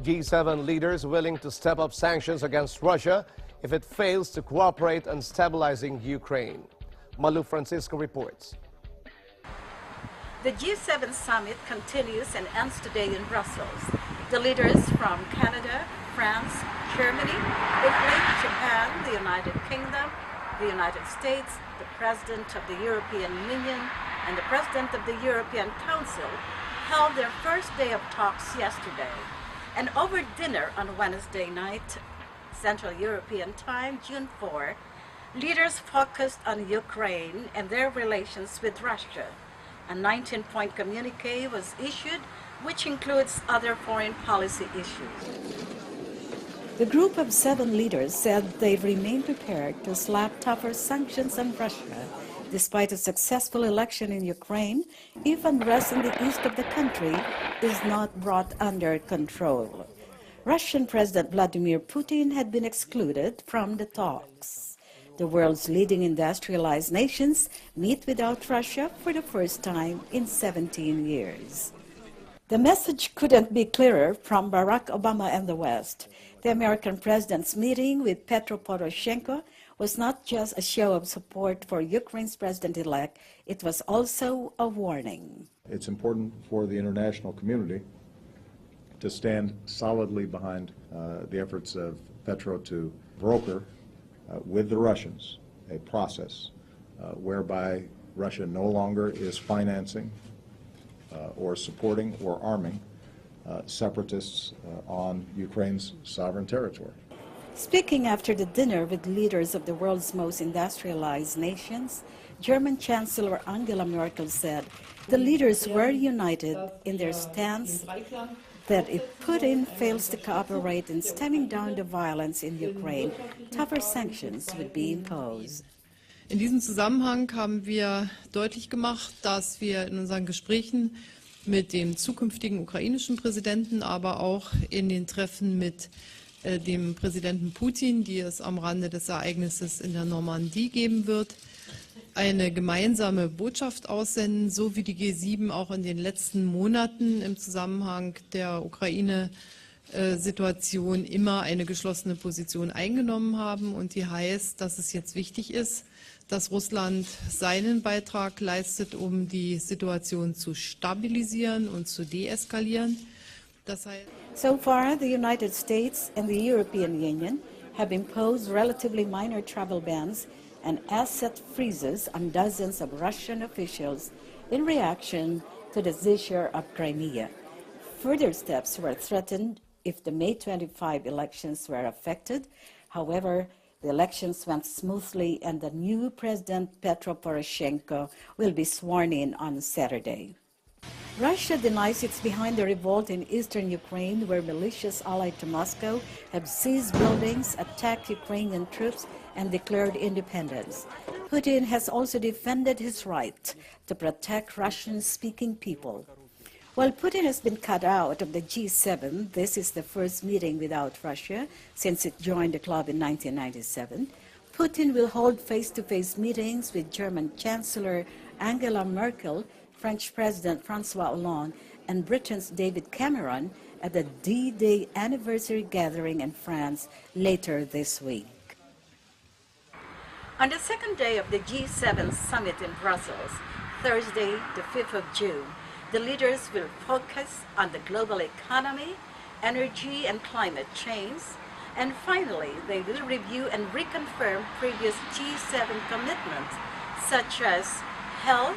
G7 leaders willing to step up sanctions against Russia if it fails to cooperate on stabilizing Ukraine. Malu Francisco reports. The G7 summit continues and ends today in Brussels. The leaders from Canada, France, Germany, Italy, Japan, the United Kingdom, the United States, the President of the European Union, and the President of the European Council held their first day of talks yesterday. And over dinner on Wednesday night, Central European Time, June 4, leaders focused on Ukraine and their relations with Russia. A 19-point communique was issued, which includes other foreign policy issues. The group of 7 leaders said they remain prepared to slap tougher sanctions on Russia, despite a successful election in Ukraine, if unrest in the east of the country is not brought under control. Russian President Vladimir Putin had been excluded from the talks. The world's leading industrialized nations meet without Russia for the first time in 17 years. The message couldn't be clearer from Barack Obama and the West. The American president's meeting with Petro Poroshenko was not just a show of support for Ukraine's president-elect, it was also a warning. It's important for the international community to stand solidly behind the efforts of Petro to broker with the Russians a process whereby Russia no longer is financing or supporting or arming separatists on Ukraine's sovereign territory. Speaking after the dinner with leaders of the world's most industrialized nations, German Chancellor Angela Merkel said the leaders were united in their stance that if Putin fails to cooperate in stemming down the violence in Ukraine, tougher sanctions would be imposed. In diesem Zusammenhang haben wir deutlich gemacht, dass wir in unseren Gesprächen mit dem zukünftigen ukrainischen Präsidenten, aber auch in den Treffen mit dem Präsidenten Putin, die es am Rande des Ereignisses in der Normandie geben wird, eine gemeinsame Botschaft aussenden, so wie die G7 auch in den letzten Monaten im Zusammenhang der Ukraine-Situation immer eine geschlossene Position eingenommen haben. Und die heißt, dass es jetzt wichtig ist, dass Russland seinen Beitrag leistet, um die Situation zu stabilisieren und zu deeskalieren. Das heißt, so far, the United States and the European Union have imposed relatively minor travel bans and asset freezes on dozens of Russian officials in reaction to the seizure of Crimea. Further steps were threatened if the May 25 elections were affected. However, the elections went smoothly and the new President Petro Poroshenko will be sworn in on Saturday. Russia denies it's behind the revolt in eastern Ukraine, where militias allied to Moscow have seized buildings, attacked Ukrainian troops, and declared independence. Putin has also defended his right to protect Russian-speaking people. While Putin has been cut out of the G7, this is the first meeting without Russia since it joined the club in 1997. Putin will hold face-to-face meetings with German Chancellor Angela Merkel, French President François Hollande, and Britain's David Cameron at the D-Day anniversary gathering in France later this week. On the second day of the G7 summit in Brussels, Thursday, the 5th of June, the leaders will focus on the global economy, energy and climate change, and finally, they will review and reconfirm previous G7 commitments, such as health,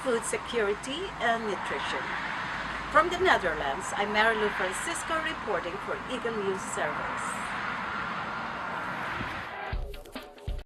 food security, and nutrition. From the Netherlands, I'm Marilou Francisco reporting for Eagle News Service.